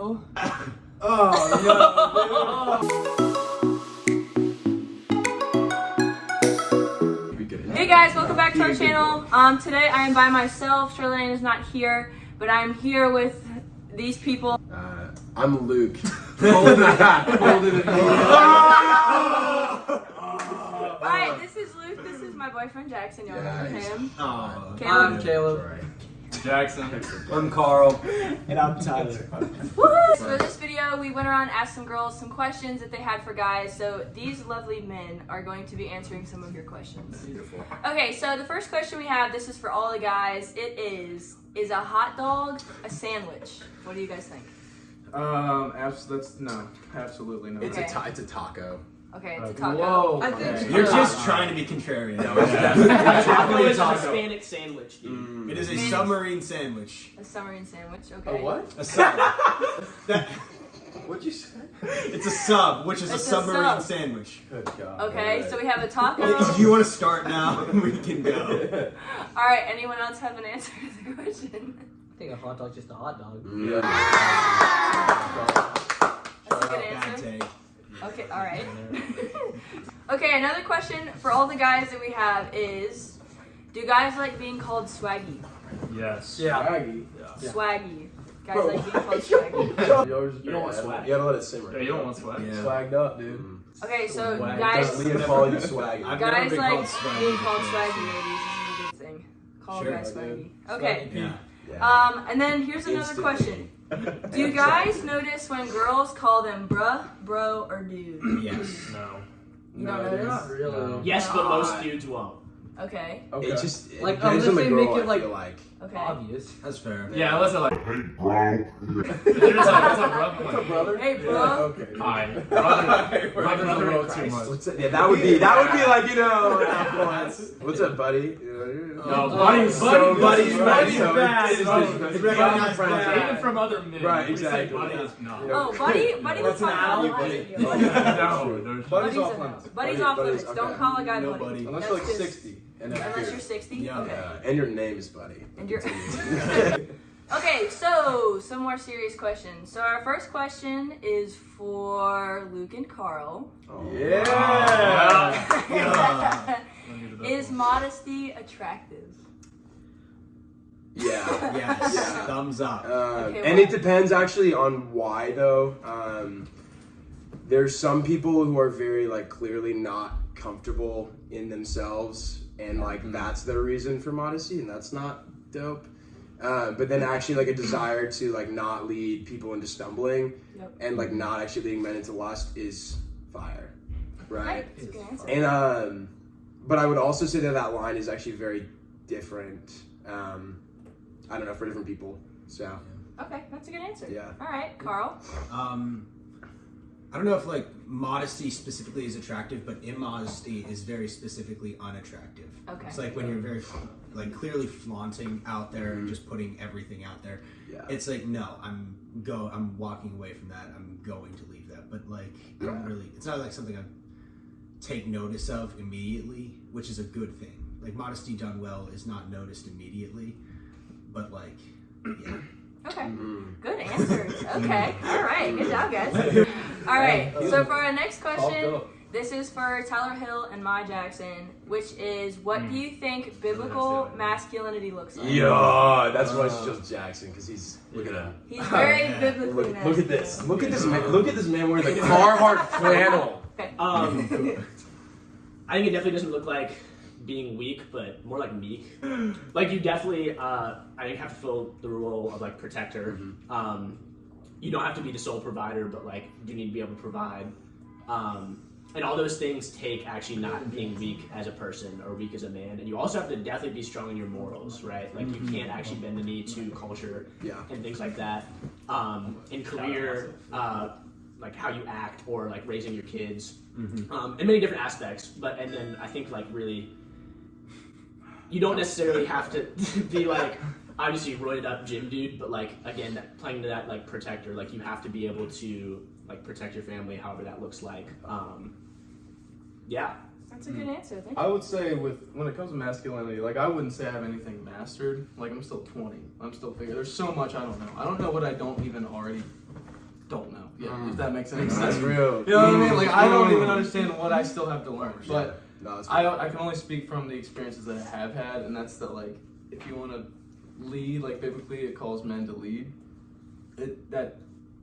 Oh no. Hey guys, welcome back to our channel. Today I am by myself. Charlene is not here, but I'm here with these people. I'm Luke. Alright, this is Luke. This is my boyfriend Jackson. Y'all remember him? I'm Caleb. Jackson. I'm Carl. And I'm Tyler. So for this video, we went around and asked some girls some questions that they had for guys. So these lovely men are going to be answering some of your questions. Beautiful. Okay, so the first question we have, this is for all the guys. It is a hot dog a sandwich? What do you guys think? Absolutely no. It's Okay. a taco. Okay, it's a taco. Whoa. I think You're just trying to be contrarian. No, it's definitely taco a is a taco. Hispanic sandwich, dude. It is a submarine sandwich. A submarine sandwich, okay. A what? A sub. What'd you say? It's a sub, which is It's a a submarine sub. sandwich. Good God. Okay, so we have a taco. If you want to start now, we can go. Alright, anyone else have an answer to the question? I think a hot dog's just a hot dog. That's a good Bad answer. take. Okay, alright. Okay, another question for all the guys that we have is, do guys like being called swaggy? Yes. Yeah. Swaggy. Swaggy. Guys like being called swaggy. You don't want swag. You gotta let it simmer. Yeah, you don't want sweat. Yeah. Swagged up, dude. Okay, so Swag. guys, Does Leah call you swaggy? I've never guys been like called swaggy being called before. swaggy, ladies. This is a good thing. Call Sure, guys dude. swaggy. Okay. Yeah. Yeah. And then here's another Instantly. question. Do you guys notice when girls call them bruh, bro, or dude? Yes. No. You don't notice? Not really. No. Yes, but most dudes won't. Okay. It just it Like, depends on unless the they girl, make it, I feel like. Okay. Obvious. That's fair. Yeah, unless they're like, Hey, bro. you're just like, what's up, bro? I'm like, brother? Hey, bro. Okay. Hi. Brother's a little too Christ. much. What's that? Yeah, that would be like, you know, what's up, buddy? No, Buddy's buddy's bad. so bad. it's It's recognized bad. Even from other men. Right, we say exactly. buddy is not. Yeah. Oh, buddy What's was an not alley, allowed. buddy? No, Buddy's off a no. limits. Buddy's off Buddy's- limits. Don't okay. call a guy No buddy. buddy. Unless That's you're like just- 60. And that's Unless weird. you're 60? Yeah. Okay. And your name is Buddy. And you're... Okay, so some more serious questions. So our first question is for Luke and Carl. Oh. Yeah. Is modesty attractive? Yeah. Yes. Yeah. Thumbs up. Okay, And why? it depends actually on why though. There's some people who are very like clearly not comfortable in themselves, and like that's their reason for modesty, and that's not dope. But then actually like a desire to like not lead people into stumbling, Yep. and like not actually leading men into lust is fire, right? That's a good answer. And but I would also say that line is actually very different. I don't know, for different people. So Okay, that's a good answer. Yeah. All right, Carl. I don't know if like modesty specifically is attractive, but immodesty is very specifically unattractive. Okay. It's like when you're very like clearly flaunting out there and just putting everything out there. yeah. It's like no, I'm walking away from that. I'm going to leave that. But like I don't really. It's not like something I take notice of immediately, which is a good thing. Like modesty done well is not noticed immediately, but like yeah. Okay. Good answers. Okay. All right. Good job, guys. All right. So for our next question, this is for Tyler Hill and Mai Jackson, which is, what do you think biblical masculinity looks like? Yeah, that's why she chose Jackson, because he's look at him. He's very Yeah. biblically Look at this. masculine. Look at this man. Look at this man wearing the Carhartt flannel. Okay. I think it definitely doesn't look like being weak, but more like meek. Like you definitely, I think, have to fill the role of like protector. You don't have to be the sole provider, but like you need to be able to provide. And all those things take actually not being weak as a person or weak as a man. And you also have to definitely be strong in your morals, right? Like you can't actually bend the knee to culture Yeah. and things like that. In career, like how you act or like raising your kids, in many different aspects. And then I think like really, you don't necessarily have to be like obviously roided up gym dude, but like again, playing to that like protector, like you have to be able to like protect your family, however that looks like. Yeah. That's a good answer. Thank I you. would say when it comes to masculinity, like I wouldn't say I have anything mastered. Like I'm still 20. I'm still figuring. There's so much I don't know. I don't know what I don't even already Yeah, if that makes any That's sense. real. You know what I mean? Like, I don't even understand what I still have to learn. But No, that's I can only speak from the experiences that I have had, and that's that, like, if you want to lead, like, biblically it calls men to lead, that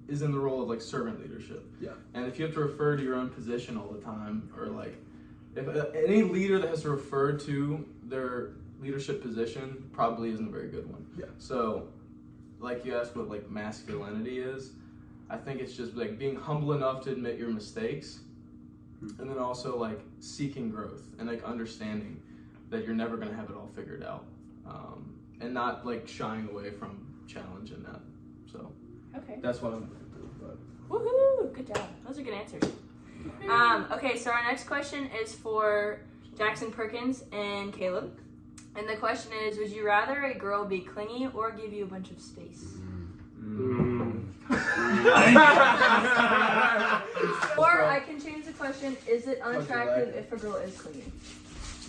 is in the role of, like, servant leadership. Yeah. And if you have to refer to your own position all the time, or, like, if any leader that has to refer to their leadership position probably isn't a very good one. Yeah. So, like you asked what, like, masculinity is, I think it's just, like, being humble enough to admit your mistakes, and then also, like, seeking growth and, like, understanding that you're never going to have it all figured out, and not, like, shying away from challenge in that. So Okay. that's what I'm going to do. But Woohoo! Good job. Those are good answers. Okay, so our next question is for Jackson Perkins and Caleb. And the question is, would you rather a girl be clingy or give you a bunch of space? Or I can change the question, is it unattractive if a girl is clingy?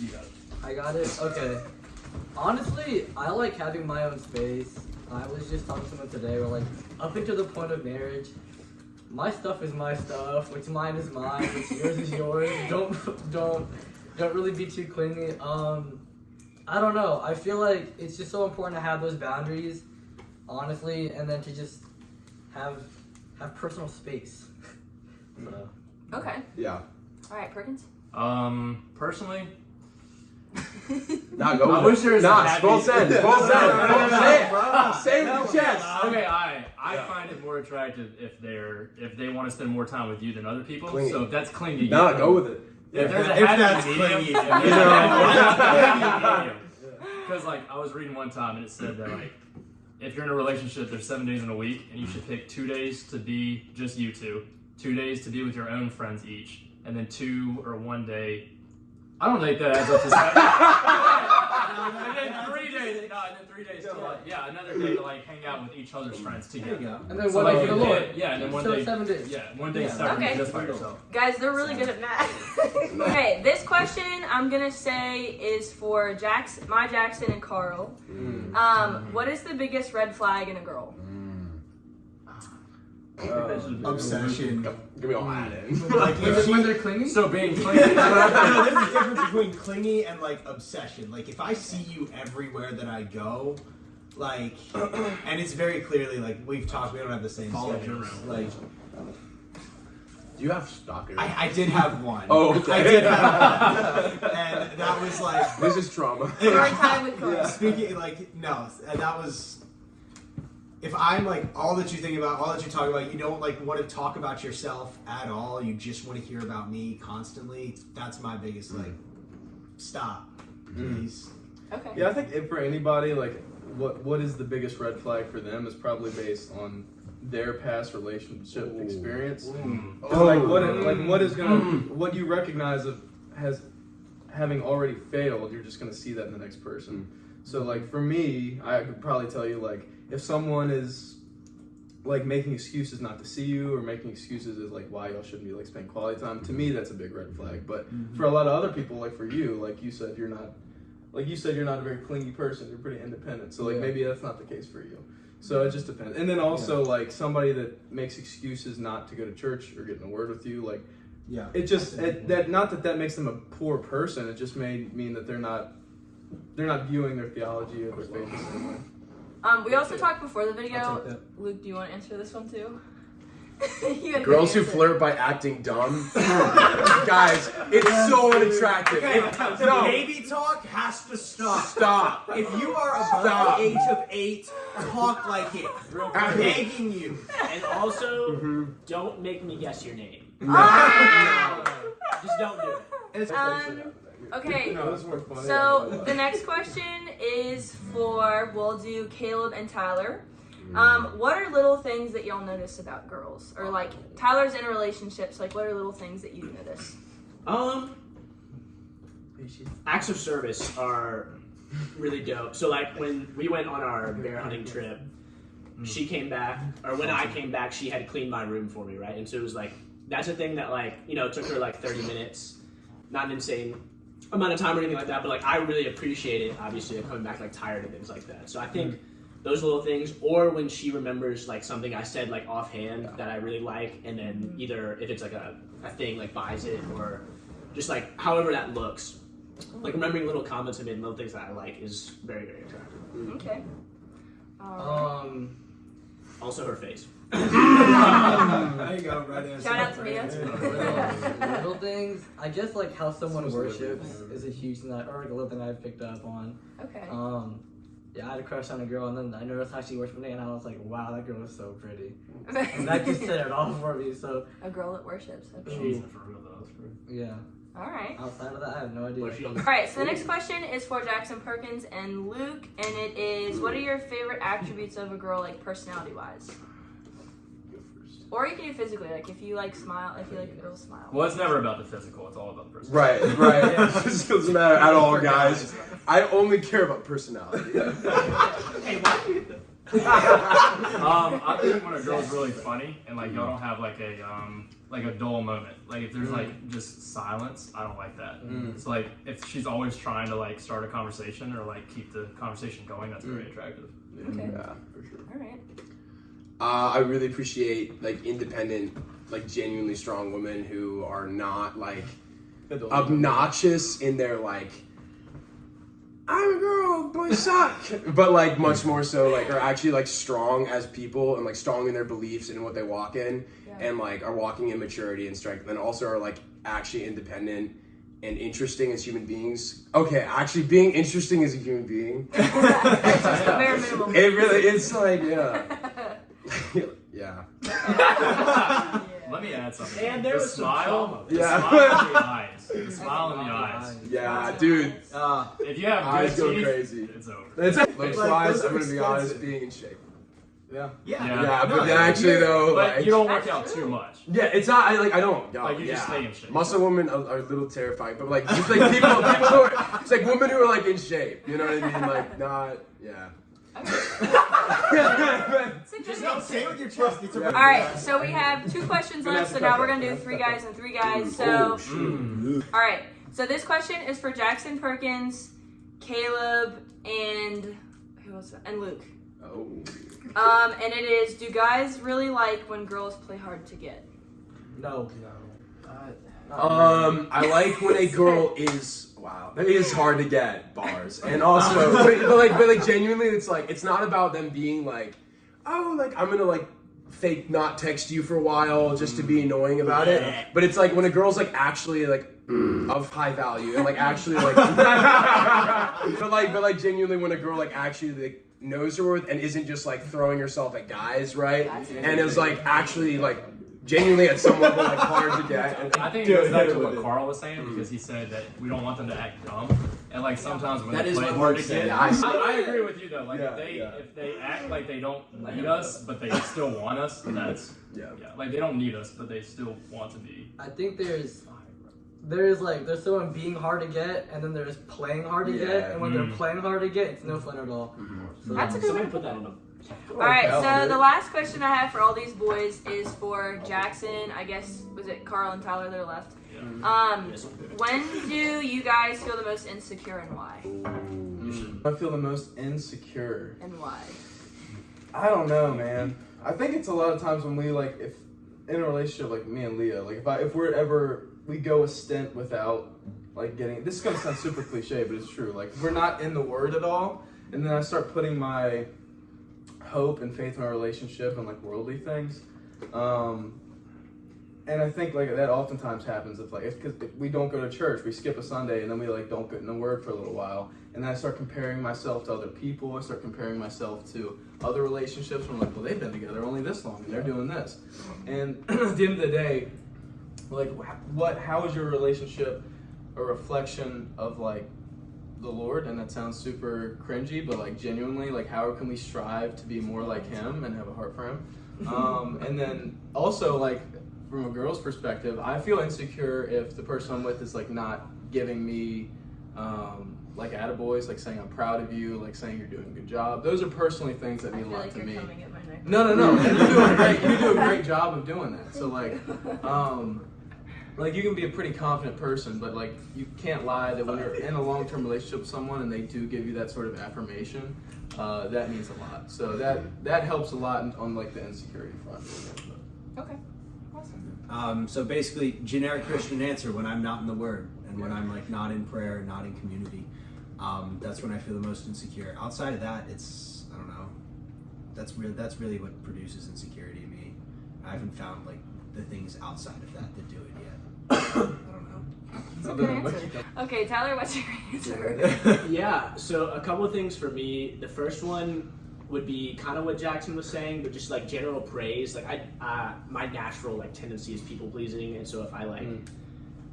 you got it. I got it. Okay. Honestly, I like having my own space. I was just talking to someone today. We're like, up until the point of marriage, my stuff is my stuff. What's mine is mine. What's yours is yours. Don't really be too clingy. I don't know. I feel like it's just so important to have those boundaries, honestly, and then to just have personal space. So. Okay. Yeah. All right, Perkins? Personally, Nah, go I with wish it. there was a Nah, happy- full send. Full send. Say it. Say it with your chest. okay, I find it more attractive if they want to spend more time with you than other people. Clingy. So if that's clingy, Nah, go with it. If there's a If happy that's medium, clingy, because like I was reading one time and it said that like if you're in a relationship, there's 7 days in a week, and you should pick 2 days to be just you two, 2 days to be with your own friends each, and then 2 or 1 day. I don't think that adds up to 7. And then 3 days. No, and then 3 days to like another day to like hang out with each other's friends together. And then So one like day for the you Lord. did- yeah, and then one So day 7 days. Yeah, 1 day Yeah. separate Okay. just by yourself. Guys, they're really good at math. Okay, this question I'm going to say is for Jackson and Carl. What is the biggest red flag in a girl? Obsession. Give me all that in. Like if When she, they're clingy? So being clingy. no, there's a difference between clingy and like obsession. Like if I see you everywhere that I go, like, and it's very clearly like we've talked. We don't have the same schedules. Like Do you have stalkers? I did have one. Oh, okay. I did have one. And that was like This is trauma. Story time with Carl. speaking like no, that was. If I'm like all that you think about, all that you talk about, you don't like want to talk about yourself at all. You just want to hear about me constantly. That's my biggest like. Stop, please. Okay. Yeah, I think for anybody, like, what is the biggest red flag for them is probably based on their past relationship experience. So, like, what is gonna, what you recognize as having already failed, you're just gonna see that in the next person. So, like, for me, I could probably tell you, like, if someone is like making excuses not to see you, or making excuses is like why y'all shouldn't be like spending quality time, to me that's a big red flag. But for a lot of other people, like for you, like you said, you're not a very clingy person. You're pretty independent. So like maybe that's not the case for you. So it just depends. And then also like somebody that makes excuses not to go to church or get in a word with you, like it just that makes them a poor person. It just may mean that they're not viewing their theology or their faith the same way. We also talked before the I'll video. take that. Luke, do you want to answer this one too? You got a Girls good who answer. flirt by acting dumb. Guys, it's so unattractive. No. Baby talk has to stop. Stop. If you are above the age of 8, talk like it. I'm begging you. And also, don't make me guess your name. Just don't do it. Okay, No, it's more funny. so the next question is we'll do Caleb and Tyler. What are little things that y'all notice about girls? Or like, Tyler's in relationships, like what are little things that you notice? Acts of service are really dope. So like when we went on our bear hunting trip, she came back, or when I came back, she had cleaned my room for me, right? And so it was like, that's a thing that like, you know, it took her like 30 minutes, not an insane amount of time or anything like that, but like I really appreciate it, obviously, like coming back like tired and things like that. So I think those little things, or when she remembers like something I said like offhand that I really like, and then either if it's like a thing, like buys it, or just like however that looks. Like remembering little comments I made and little things that I like is very, very attractive. Okay. Also her face. There you go, right answer. Shout out to me. Little things. I guess like how someone worships is a huge thing, or like a little thing I've picked up on. Okay. Yeah, I had a crush on a girl, and then I noticed how she worshipped me, and I was like, wow, that girl is so pretty. And that just set it off for me. So A girl that worships. Okay. Jeez, for real though. That's pretty. yeah. All right. Outside of that, I have no idea. All right. So the next question is for Jackson Perkins and Luke, and it is, what are your favorite attributes of a girl, like personality-wise? Or you can do physically, like if you like smile, if you like a girl smile. Well, it's never about the physical. It's all about the person. Right. This doesn't matter at all, guys. I only care about personality. Hey, why? I think when a girl's really funny and like y'all don't have like a dull moment. Like if there's like just silence, I don't like that. So like if she's always trying to like start a conversation or like keep the conversation going, that's very attractive. Okay. Yeah, for sure. All right. I really appreciate like independent, like genuinely strong women who are not like obnoxious in their like, I'm a girl, boys suck, but like much more so like are actually like strong as people and like strong in their beliefs and what they walk in, and like are walking in maturity and strength, and also are like actually independent and interesting as human beings. Okay, actually being interesting as a human being. That's just the bare minimum. It really, it's like, yeah. Yeah. Let me add something. And there the was some smile, the Yeah. smile in the eyes. The smile in the eyes. Yeah, dude. If you have Eyes good go teeth, crazy. it's over. Looks wise, those I'm are gonna be honest, expensive. being in shape. Yeah. Yeah, No, but then actually though, but like, you don't work That's out true. too much. yeah, it's not. I don't. Like you just stay in shape. Muscle women are a little terrifying, but like just like people who are, it's like women who are like in shape. You know what I mean? Like not, yeah. Just Don't say it with your chest. It's a All right, so we have 2 questions left, so now we're going to do 3 guys and 3 guys. So, all right, so this question is for Jackson Perkins, Caleb, and who else? And Luke. Oh. And it is, do guys really like when girls play hard to get? No. I like when a girl is. Wow, that is hard to get bars, and also, but like genuinely, it's like it's not about them being like, oh, like I'm gonna like fake not text you for a while just to be annoying about it. But it's like when a girl's like actually like of high value and like actually like, but like genuinely when a girl like actually like knows her worth and isn't just like throwing herself at guys, right? And is like actually like. Genuinely at some level like hard to get. I think it goes back to what Carl was saying because he said that we don't want them to act dumb, and like sometimes when That they is play what hard Luke to said. get, Yeah, I agree with you though. Like Yeah, if they act like they don't need us, but they still want us, then that's like they don't need us, but they still want to be. I think there's someone being hard to get, and then there's playing hard to get, and when they're playing hard to get, it's no fun at all. So, That's a good Somebody one. put that on them. All right, so the last question I have for all these boys is for Jackson. I guess, was it Carl and Tyler that are left? When do you guys feel the most insecure and why? I feel the most insecure. And why? I don't know, man. I think it's a lot of times when we like, if in a relationship like me and Leah, like if we go a stint without like getting. This is gonna sound super cliche, but it's true. Like if we're not in the Word at all, and then I start putting my hope and faith in our relationship and like worldly things, and I think like that oftentimes happens if we don't go to church, we skip a Sunday, and then we like don't get in the Word for a little while, and then I start comparing myself to other people. I start comparing myself to other relationships. And I'm like, well, they've been together only this long, and they're doing this. And at the end of the day, like, how is your relationship a reflection of like the Lord? And that sounds super cringy, but like genuinely, like how can we strive to be more like Him and have a heart for Him? And then also like from a girl's perspective, I feel insecure if the person I'm with is like not giving me like attaboys, like saying I'm proud of you, like saying you're doing a good job. Those are personally things that I mean a feel lot like to you're me. coming at my neck. No. You do a great job of doing that. So like you can be a pretty confident person, but like you can't lie that when you're in a long-term relationship with someone and they do give you that sort of affirmation, that means a lot. So that helps a lot on like the insecurity front. Okay. Awesome. So basically, generic Christian answer when I'm not in the Word and when I'm like not in prayer, not in community. That's when I feel the most insecure. Outside of that, it's I don't know. That's really what produces insecurity in me. I haven't found like the things outside of that do it yet. I don't know. That's a good answer. Okay, Tyler, what's your answer? Yeah, so a couple of things for me. The first one would be kind of what Jackson was saying, but just like general praise. Like my natural like tendency is people pleasing, and so if I like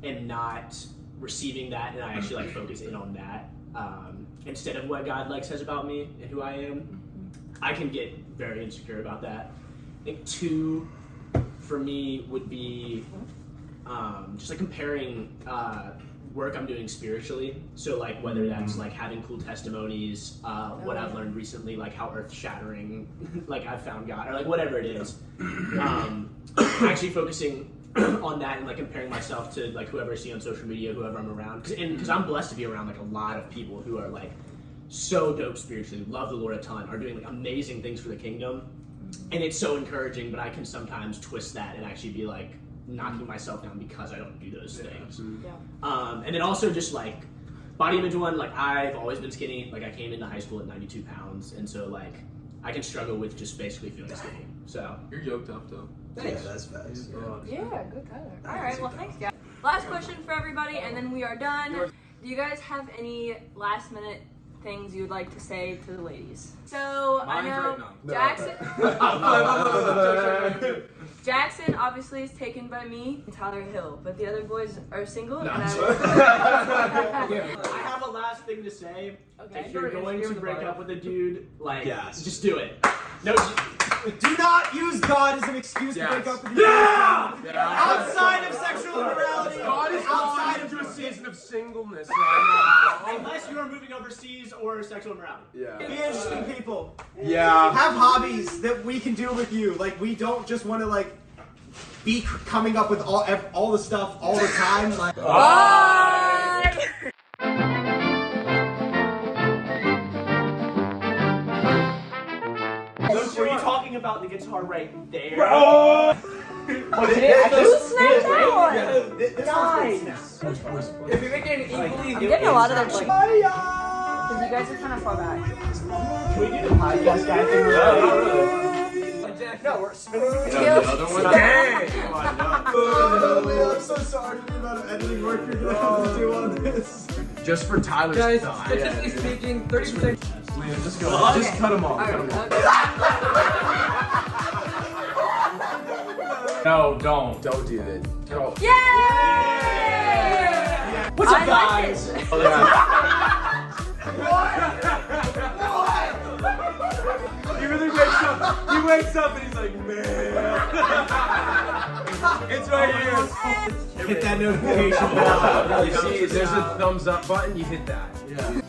am not receiving that, and I actually like focus in on that instead of what God like says about me and who I am, I can get very insecure about that. I think 2 for me would be just like comparing work I'm doing spiritually. So like whether that's like having cool testimonies, what I've learned recently, like how earth-shattering like I've found God, or like whatever it is. Actually focusing on that and like comparing myself to like whoever I see on social media, whoever I'm around, because I'm blessed to be around like a lot of people who are like so dope spiritually, love the Lord a ton, are doing like amazing things for the kingdom, and it's so encouraging. But I can sometimes twist that and actually be like knocking myself down because I don't do those things. Yeah. And then also just like body image one, like I've always been skinny. Like I came into high school at 92 pounds, and so like I can struggle with just basically feeling skinny. So You're yoked up though. Yeah, that's fast. Yeah, good Tyler. All right, well, thanks, guys. Last question for everybody, and then we are done. Do you guys have any last-minute things you would like to say to the ladies? So I know Jackson obviously is taken by me and Tyler Hill, but the other boys are single. And I have a last thing to say. Okay. If you're going to break up with a dude, like just do it. No. Do not use God as an excuse to break up with you. Outside of sexual immorality, God is outside calling of you to a season of singleness right now. Unless you are moving overseas or sexual immorality. Yeah. Be interesting people. Yeah. Have hobbies that we can do with you. Like we don't just want to like be coming up with all the stuff all the time. Like. Bye! Were you talking about the guitar right there? Who snapped that one? Guys. If you make it equally, I'm getting a lot of their cheeks. Because you guys are kind of far back. Can we do the podcast guy thing? No, we're spinning. The other one. I'm so sorry for the amount of editing work you're gonna have to do on this. Just for Tyler's guys, thigh. statistically speaking, 30%. Leah, just go. Just cut them off. Cut 'em off. No, don't. Don't do that. Don't. Yay! What's up, I guys? like it. He really wakes up. He wakes up and he's like, man. It's right here. Hit that notification bell. You see, there's a thumbs up button. You hit that. Yeah.